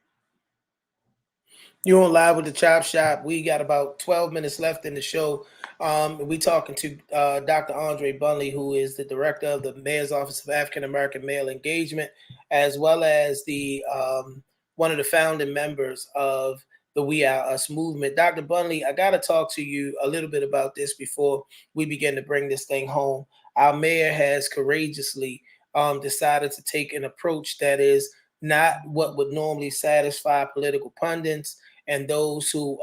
You're on Live with the Chop Shop. We got about 12 minutes left in the show. We talking to Dr. Andrey Bundley, who is the director of the Mayor's Office of African American Male Engagement, as well as the one of the founding members of the We Are Us movement. Dr. Bundley, I got to talk to you a little bit about this before we begin to bring this thing home. Our mayor has courageously decided to take an approach that is not what would normally satisfy political pundits and those who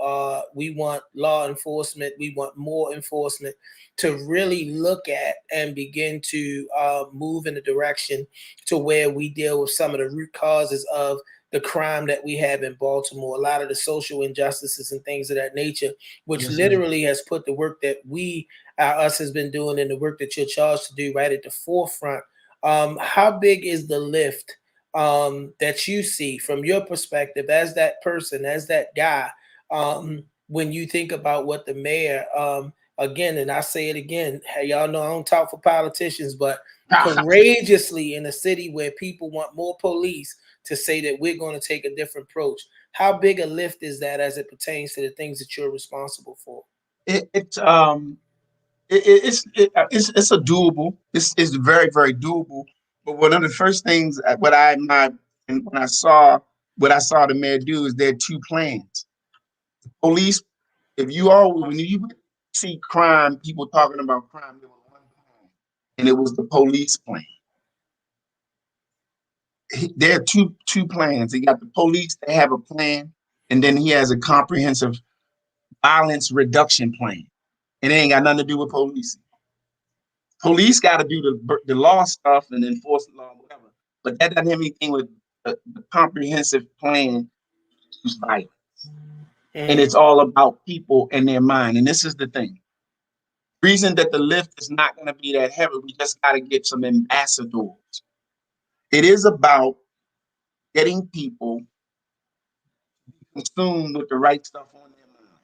we want law enforcement, we want more enforcement, to really look at and begin to move in a direction to where we deal with some of the root causes of the crime that we have in Baltimore, a lot of the social injustices and things of that nature, which literally has put the work that us has been doing and the work that you're charged to do right at the forefront. How big is the lift that you see from your perspective as that person, as that guy, when you think about what the mayor, again, and I say it again, hey, y'all know I don't talk for politicians, but courageously in a city where people want more police to say that we're going to take a different approach. How big a lift is that as it pertains to the things that you're responsible for? It's a doable. It's very, very doable. But one of the first things when I saw the mayor do is there are two plans. Police, when you see crime, people talking about crime, there was one plan. and it was the police plan. There are two plans. He got the police, they have a plan, and then he has a comprehensive violence reduction plan. And it ain't got nothing to do with police. Police got to do the law stuff and enforce the law, whatever. But that doesn't have anything with the comprehensive plan to use violence. And it's all about people and their mind. And this is the thing. Reason that the lift is not going to be that heavy, we just got to get some ambassadors. It is about getting people consumed with the right stuff on their mind,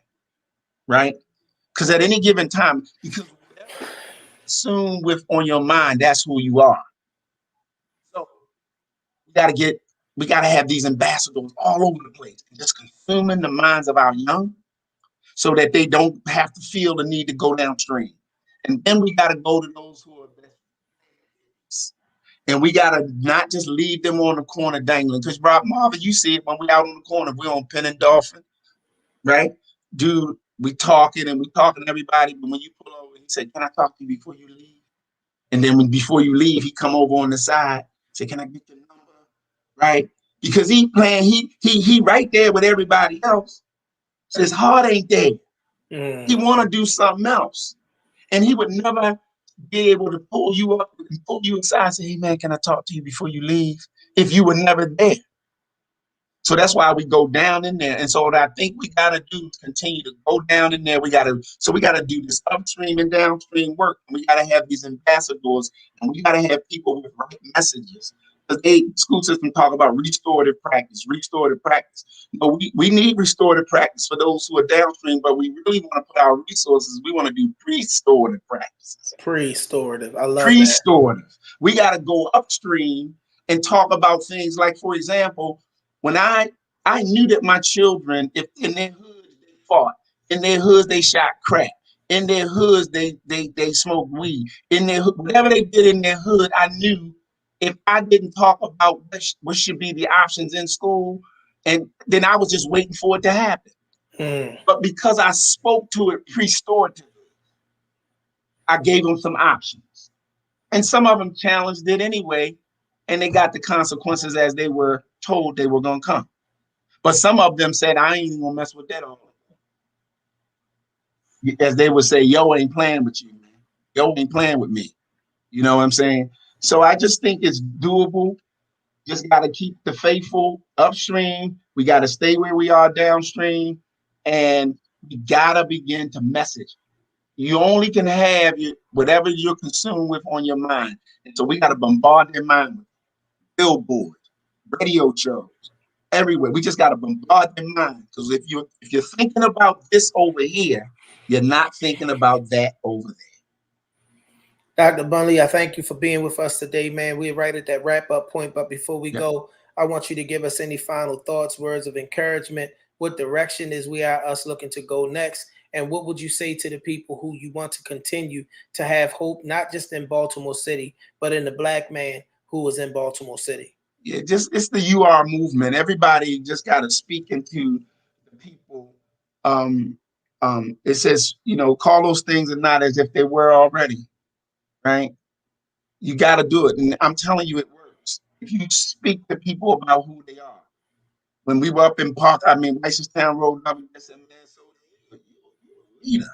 right? Because at any given time, because whatever you're consumed with on your mind, that's who you are. So we got to have these ambassadors all over the place, just consuming the minds of our young, so that they don't have to feel the need to go downstream. And then we got to go to those who are best. And we got to not just leave them on the corner dangling. Because Marvin, you see it when we out on the corner, we're on Penn and Dolphin, right? Dude, we talking to everybody. But when you pull over, he said, "Can I talk to you before you leave?" And then before you leave, he come over on the side, say, "Can I get your number?" Right? Because he right there with everybody else. So his heart ain't there. He want to do something else. And he would never be able to pull you up and pull you aside and say, "Hey man, can I talk to you before you leave?" if you were never there. So that's why we go down in there. And so what I think we got to do is continue to go down in there. We got to do this upstream and downstream work. And we got to have these ambassadors, and we got to have people with right messages. Because school system talk about restorative practice. We need restorative practice for those who are downstream, but we really want to put our resources. We want to do restorative practices. Restorative. I love restorative. That. We got to go upstream and talk about things like, for example, when I knew that my children, if in their hoods they fought, in their hoods they shot crack, in their hoods they smoked weed, in their whatever they did in their hood, I knew if I didn't talk about what should be the options in school, and then I was just waiting for it to happen. But because I spoke to it restoratively, I gave them some options, and some of them challenged it anyway, and they got the consequences as they were told they were going to come. But some of them said, "I ain't even going to mess with that all." As they would say, "Yo ain't playing with you, man. Yo ain't playing with me." You know what I'm saying? So I just think it's doable. Just got to keep the faithful upstream. We got to stay where we are downstream. And we got to begin to message. You only can have whatever you're consumed with on your mind. And so we got to bombard their mind with billboards, radio shows, everywhere. We just got to bombard their mind. Because if you're thinking about this over here, you're not thinking about that over there. Dr. Bundley, I thank you for being with us today, man. We're right at that wrap-up point, but before we go, I want you to give us any final thoughts, words of encouragement. What direction is us looking to go next? And what would you say to the people who you want to continue to have hope, not just in Baltimore City, but in the Black man who is in Baltimore City? Yeah, it's the UR movement. Everybody just got to speak into the people. It says, call those things and not as if they were already. Right? You got to do it. And I'm telling you, it works. If you speak to people about who they are. When we were up in Ricestown Road, I said, "Man, so you're a leader.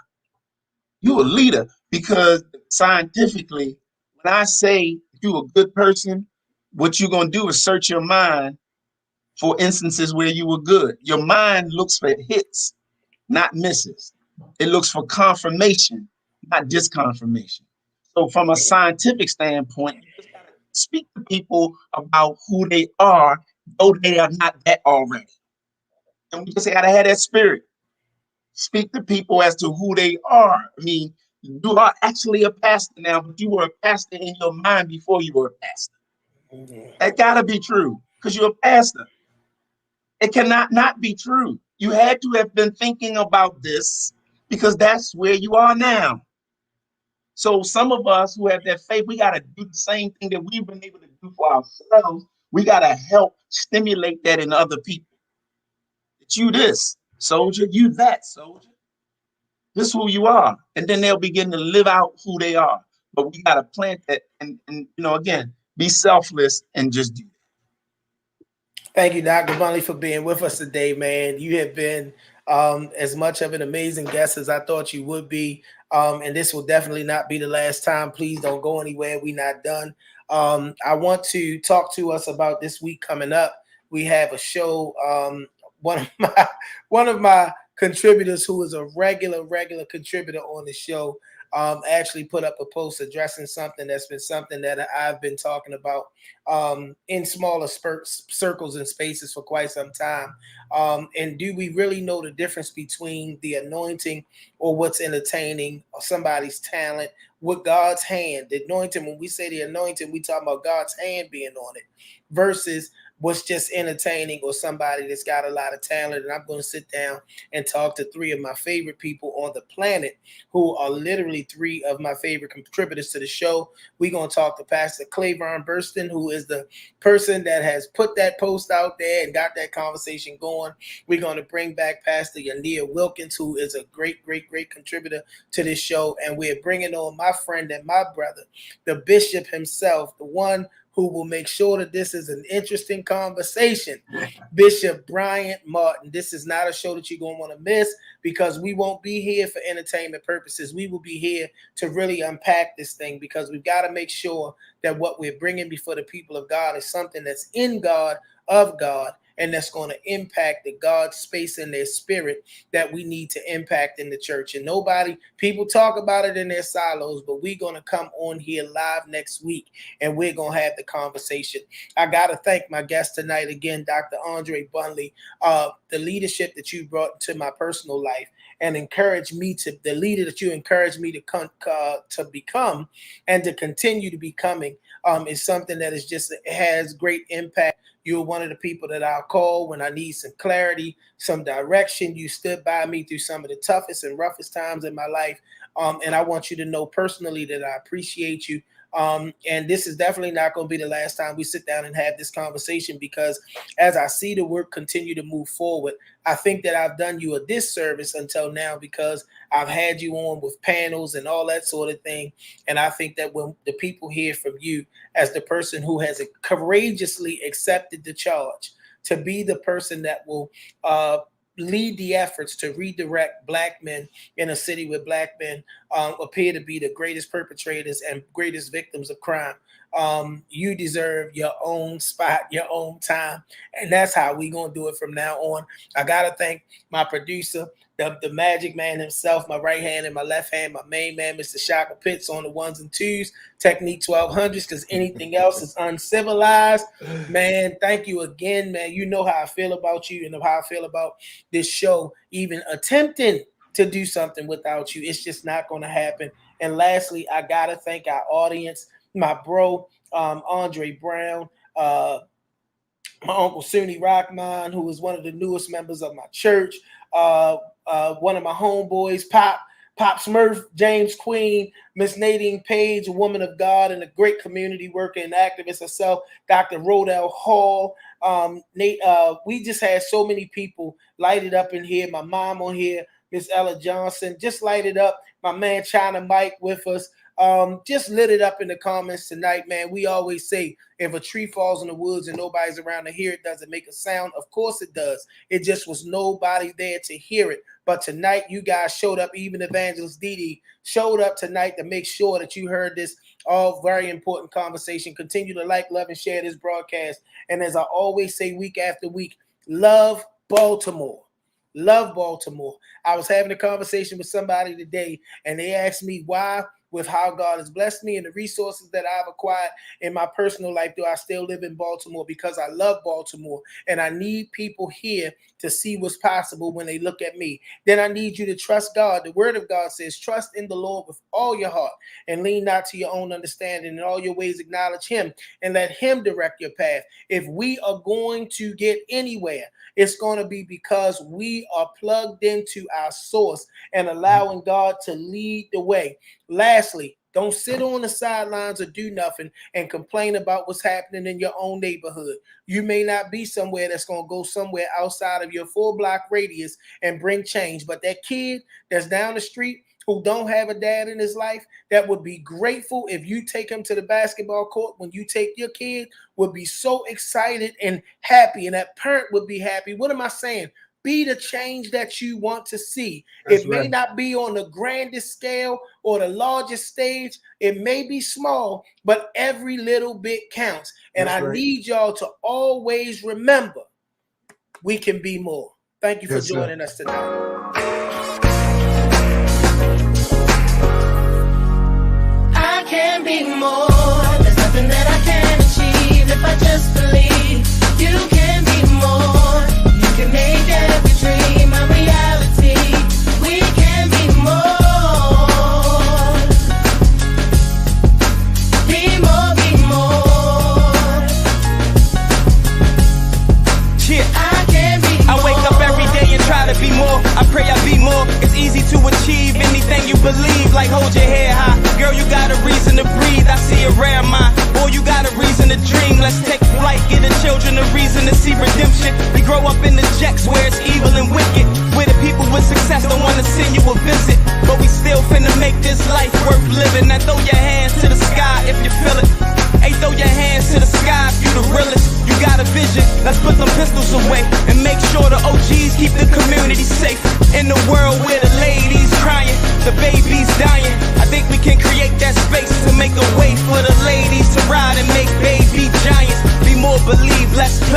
You're a leader." Because scientifically, when I say you're a good person, what you're going to do is search your mind for instances where you were good. Your mind looks for hits, not misses. It looks for confirmation, not disconfirmation. So from a scientific standpoint, you just gotta speak to people about who they are, though they are not that already. And we just gotta have that spirit. Speak to people as to who they are. I mean, you are actually a pastor now, but you were a pastor in your mind before you were a pastor. That gotta be true, because you're a pastor. It cannot not be true. You had to have been thinking about this, because that's where you are now. So some of us who have that faith, we got to do the same thing that we've been able to do for ourselves. We got to help stimulate that in other people. It's you this, soldier, you that, soldier. This is who you are. And then they'll begin to live out who they are. but we got to plant that and again, be selfless and just do that. Thank you, Dr. Bundley, for being with us today, man. You have been as much of an amazing guest as I thought you would be. And this will definitely not be the last time. Please don't go anywhere. We're not done. I want to talk to us about this week coming up. We have a show. One of my contributors, who is a regular contributor on the show, actually put up a post addressing something that's been something that I've been talking about in smaller circles and spaces for quite some time. And do we really know the difference between the anointing or what's entertaining or somebody's talent with God's hand? The anointing, when we say the anointing, we talk about God's hand being on it versus what's just entertaining or somebody that's got a lot of talent. And I'm going to sit down and talk to three of my favorite people on the planet who are literally three of my favorite contributors to the show. We're going to talk to Pastor Clavon Burston, who is the person that has put that post out there and got that conversation going. We're going to bring back Pastor Yania Wilkins, who is a great contributor to this show. And we're bringing on my friend and my brother, the bishop himself, the one who will make sure that this is an interesting conversation, Bishop Bryant Martin. This is not a show that you're going to want to miss, because we won't be here for entertainment purposes. We will be here to really unpack this thing, because we've got to make sure that what we're bringing before the people of God is something that's in God, of God, and that's going to impact the God space in their spirit that we need to impact in the church. And people talk about it in their silos, but we're going to come on here live next week and we're going to have the conversation. I got to thank my guest tonight again, Dr. Andrey Bundley, the leadership that you brought to my personal life and the leader that you encouraged me to become and to continue to becoming is something that has great impact. You're one of the people that I'll call when I need some clarity, some direction. You stood by me through some of the toughest and roughest times in my life. And I want you to know personally that I appreciate you. And this is definitely not going to be the last time we sit down and have this conversation, because as I see the work continue to move forward, I think that I've done you a disservice until now, because I've had you on with panels and all that sort of thing. And I think that when the people hear from you as the person who has courageously accepted the charge to be the person that will lead the efforts to redirect Black men in a city where Black men appear to be the greatest perpetrators and greatest victims of crime. You deserve your own spot, your own time. And that's how we're going to do it from now on. I got to thank my producer, the magic man himself, my right hand and my left hand, my main man, Mr. Shaka Pitts on the ones and twos, Technique 1200s, because anything else is uncivilized. Man, thank you again, man. You know how I feel about you and how I feel about this show. Even attempting to do something without you, it's just not going to happen. And lastly, I got to thank our audience, my bro, Andre Brown, my uncle Sunni Rahman, who is one of the newest members of my church, one of my homeboys, Pop Smurf, James Queen, Miss Nadine Page, a woman of God and a great community worker and activist herself, Dr. Rodell Hall. We just had so many people lighted up in here. My mom on here, Miss Ella Johnson, just lighted up. My man China Mike with us. Just lit it up in the comments tonight, man. We always say, if a tree falls in the woods and nobody's around to hear it, does it make a sound? Of course it does. It just was nobody there to hear it. But tonight, you guys showed up. Even Evangelist Didi showed up tonight to make sure that you heard this all very important conversation. Continue to like, love, and share this broadcast. And as I always say week after week, love Baltimore. Love Baltimore. I was having a conversation with somebody today, and they asked me why, with how God has blessed me and the resources that I've acquired in my personal life, do I still live in Baltimore? Because I love Baltimore, and I need people here to see what's possible when they look at me. Then I need you to trust God. The word of God says, trust in the Lord with all your heart and lean not to your own understanding. In all your ways acknowledge him and let him direct your path. If we are going to get anywhere, it's going to be because we are plugged into our source and allowing God to lead the way. Lastly, don't sit on the sidelines or do nothing and complain about what's happening in your own neighborhood. You may not be somewhere that's going to go somewhere outside of your 4-block radius and bring change, but that kid that's down the street who don't have a dad in his life that would be grateful if you take him to the basketball court when you take your kid, would be so excited and happy, and that parent would be happy. What am I saying? Be the change that you want to see. It may not be on the grandest scale or the largest stage. It may be small, but every little bit counts. And I need y'all to always remember, we can be more. Thank you for joining us tonight. I can be more. There's nothing that I can't achieve if I just believe. You can be more. You can make every dream a reality. We can be more. Be more, be more. Yeah. I can be more. I wake up every day and try to be more. I pray I be more. It's easy to achieve anything you believe. Like hold your head high. Girl, you got a reason to breathe. I see a rare mind. Boy, you got a reason to dream. Let's take flight. Give the children a reason to see redemption. We grow up in the jacks where it's evil and wicked. Where the people with success don't want to send you a visit. But we still finna make this life worth living. Now throw your hands to the sky if you feel it. Hey, throw your hands to the sky if you the realest. You got a vision. Let's put them pistols away and make sure the OGs keep the community safe. In the world where the ladies crying, the babies dying, I think we can create that space to make a way for the ladies to ride and make baby giants. Be more, believe, less play.